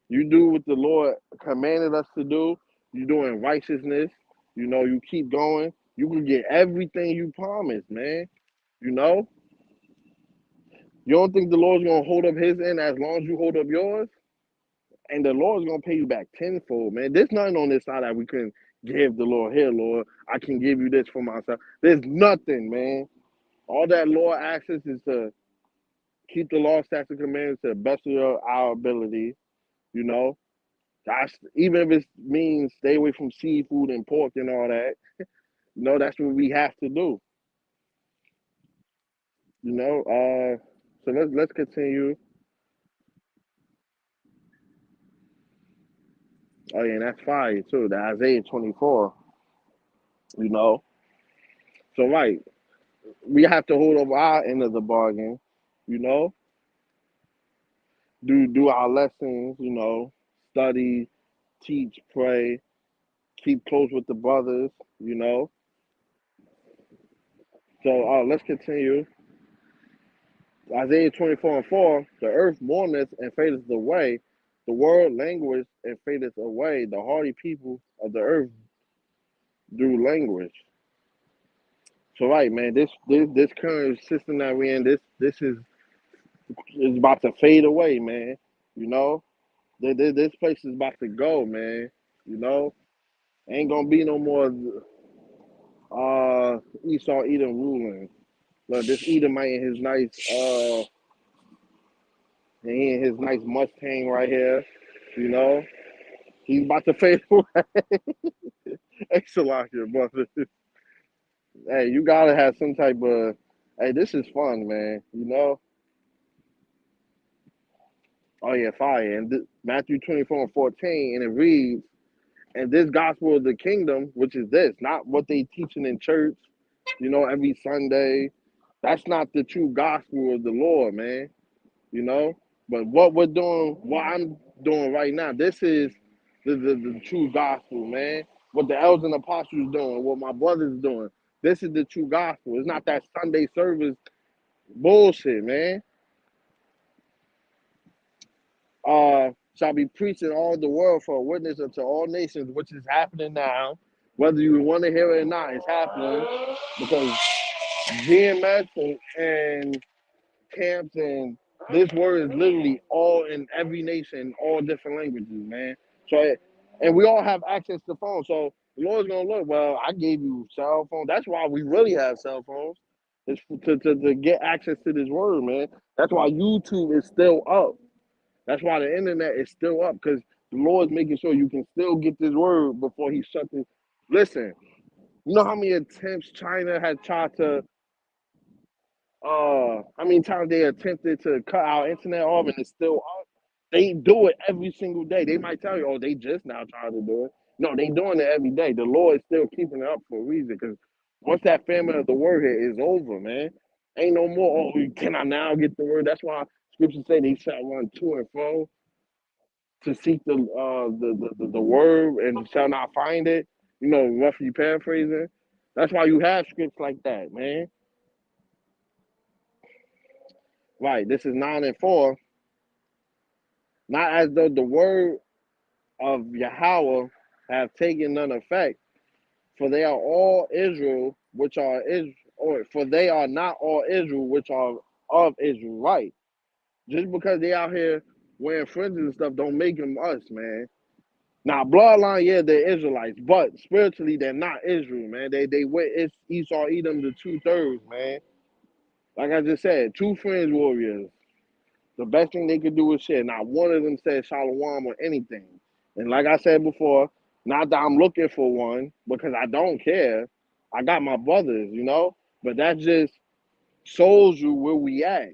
Speaker 1: you do what the Lord commanded us to do. You doing righteousness. You know, you keep going. You can get everything you promised, man. You know, you don't think the Lord's gonna hold up His end as long as you hold up yours, and the Lord's gonna pay you back tenfold, man. There's nothing on this side that we can give the Lord. Here, Lord, I can give you this for myself. There's nothing, man. All that Lord asks us is to keep the law, statutes, commandments to the best of our ability. You know, that's even if it means stay away from seafood and pork and all that. You know, that's what we have to do. You know, so let's continue. Oh yeah, and that's fire too. The Isaiah 24. You know, so right, we have to hold up our end of the bargain. You know, do our lessons. You know, study, teach, pray, keep close with the brothers. You know, so let's continue. Isaiah 24:4, the earth mourneth and fadeth away, the world languish and fadeth away, the hardy people of the earth do languish. So right, man, this current system that we in, this is about to fade away, man. You know, this place is about to go, man. You know, ain't gonna be no more Esau Edom ruling. Look, this Edomite in his nice Mustang right here, you know. He's about to fade away. Excellent, brother. Hey, you gotta have some type of. Hey, this is fun, man. You know. Oh yeah, fire. And Matthew 24:14, and it reads, "And this gospel of the kingdom, which is this, not what they teaching in church, you know, every Sunday. That's not the true gospel of the Lord, man. You know. But what we're doing, what I'm doing right now, this is the true gospel, man. What the elders and apostles doing, what my brothers doing. This is the true gospel. It's not that Sunday service bullshit, man. shall be preached in all the world for a witness unto all nations, which is happening now. Whether you want to hear it or not, it's happening because GMS and camps and this word is literally all in every nation, all different languages, man. So, and we all have access to phones. So the Lord's gonna look. Well, I gave you cell phone. That's why we really have cell phones. It's to get access to this word, man. That's why YouTube is still up. That's why the internet is still up because the Lord's making sure you can still get this word before He shuts it. Listen, you know how many attempts China has tried to how many times they attempted to cut our internet off and it's still up? They do it every single day. They might tell you, oh, they just now trying to do it. No, they doing it every day. The Lord is still keeping it up for a reason because once that famine of the word here is over, man, ain't no more, oh, can I now get the word? That's why scriptures say they shall run to and fro to seek the word and shall not find it. You know, roughly paraphrasing. That's why you have scripts like that, man. Right. This is 9 and 4. Not as though the word of Yahweh have taken none effect, for they are all Israel, which are Israel, or for they are not all Israel, which are of Israel. Right. Just because they out here wearing fringes and stuff, don't make them us, man. Now, bloodline, yeah, they're Israelites, but spiritually, they're not Israel, man. They with Esau, Edom, the 2/3, man. Like I just said, two fringe warriors. The best thing they could do is share. Not one of them said shalom or anything. And like I said before, not that I'm looking for one because I don't care. I got my brothers, you know. But that just shows you where we at.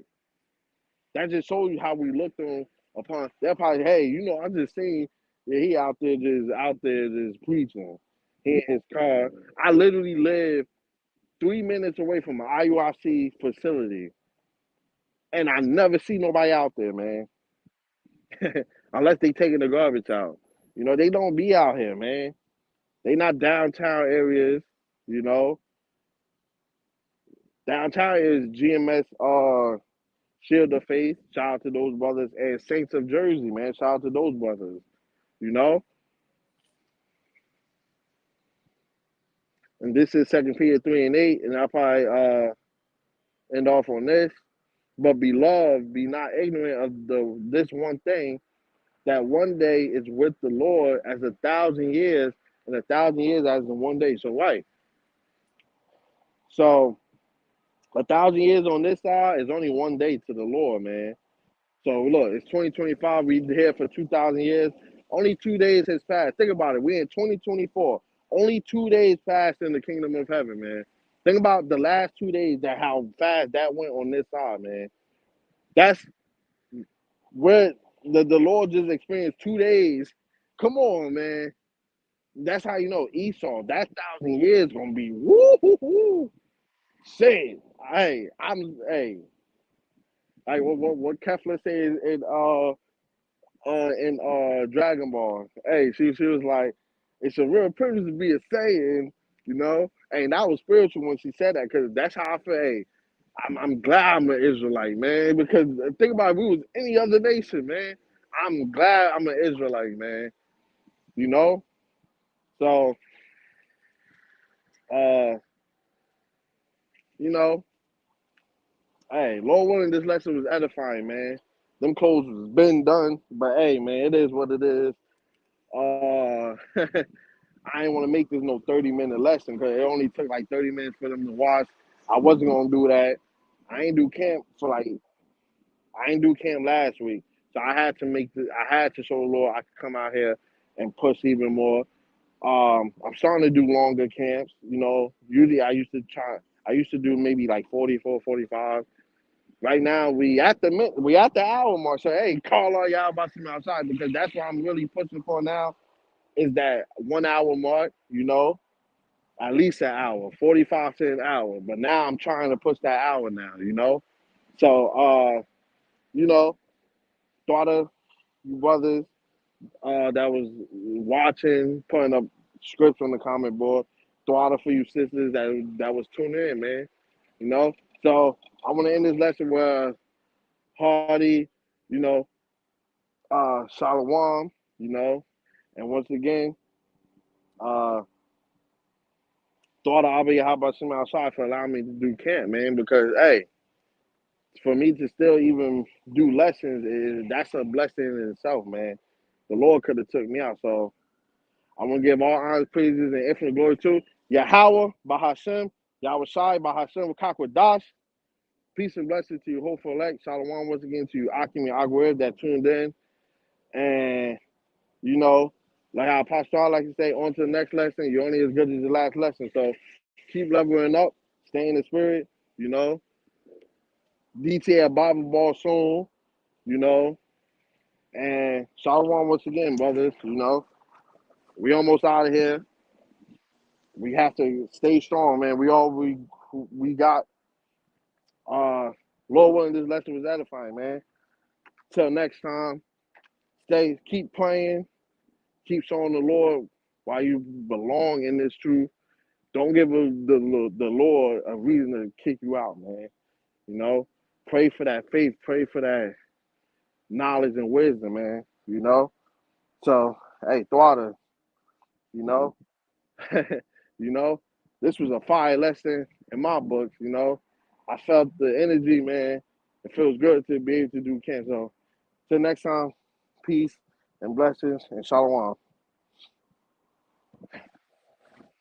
Speaker 1: That just shows you how we looked on upon. They're probably, hey, you know, I just seen that he out there just preaching. He in his car. I literally live 3 minutes away from an IUIC facility, and I never see nobody out there, man. Unless they taking the garbage out. You know, they don't be out here, man. They not downtown areas, you know. Downtown is GMS Shield of Faith. Shout out to those brothers and Saints of Jersey, man. Shout out to those brothers, you know. And this is Second Peter 3 and 8, and I'll probably end off on this. But beloved, be not ignorant of this one thing, that one day is with the Lord as 1,000 years, and 1,000 years as in one day. So right. So 1,000 years on this side is only one day to the Lord, man. So look, it's 2025. We here for 2,000 years. Only 2 days has passed. Think about it. We in 2024. Only 2 days passed in the kingdom of heaven, man. Think about the last 2 days, that how fast that went on this side, man. That's where the Lord just experienced 2 days. Come on, man. That's how you know Esau. That 1,000 years gonna be woo hoo hoo. Shit. Hey. Like what Kefla says in Dragon Ball. Hey, she was like, it's a real privilege to be a Saiyan, you know. And that was spiritual when she said that because that's how I feel. Hey, I'm glad I'm an Israelite, man. Because think about it, if we was any other nation, man. I'm glad I'm an Israelite, man. You know. So, uh, you know, hey, Lord willing, this lesson was edifying, man. Them clothes was been done, but hey, man, it is what it is. I ain't want to make this no 30-minute lesson because it only took like 30 minutes for them to watch. I wasn't gonna do that. I ain't do camp for like I ain't do camp last week, so I had to make this. I had to show the Lord I could come out here and push even more. I'm starting to do longer camps. You know, usually I used to do maybe like 44, 45. Right now we at the hour mark. So hey, call all y'all about to me outside because that's what I'm really pushing for now. Is that 1 hour mark? You know, at least an hour, 45 to an hour. But now I'm trying to push that hour now, you know? So, you know, thought of you brothers that was watching, putting up scripts on the comment board. Thought of for you sisters that was tuning in, man. You know? So I want to end this lesson where Hardy, you know, Shalom, you know, and once again, uh, thought of Abba Yahabashim outside for allowing me to do camp, man, because, hey, for me to still even do lessons, that's a blessing in itself, man. The Lord could have took me out, so I want to give all honor, praises, and infinite glory to Yahweh, Bahashem, Yahweh Shai, Bahashem, Kakwadash. Peace and blessings to you, hopeful elect. Shalom once again to you, Akim and Aguirre that tuned in. And, you know, like how Pastor like to say, on to the next lesson. You're only as good as the last lesson. So keep leveling up, stay in the spirit, you know. DT Bible Ball soon, you know. And Shalom once again, brothers, you know. We almost out of here. We have to stay strong, man. We got Lord willing, this lesson was edifying, man. Till next time, keep praying, keep showing the Lord why you belong in this truth. Don't give the Lord a reason to kick you out, man. You know, pray for that faith, pray for that knowledge and wisdom, man. You know, so hey, Thwada, you know, you know, this was a fire lesson in my books. You know, I felt the energy, man. It feels good to be able to do camp. So till next time, peace and blessings and shalom.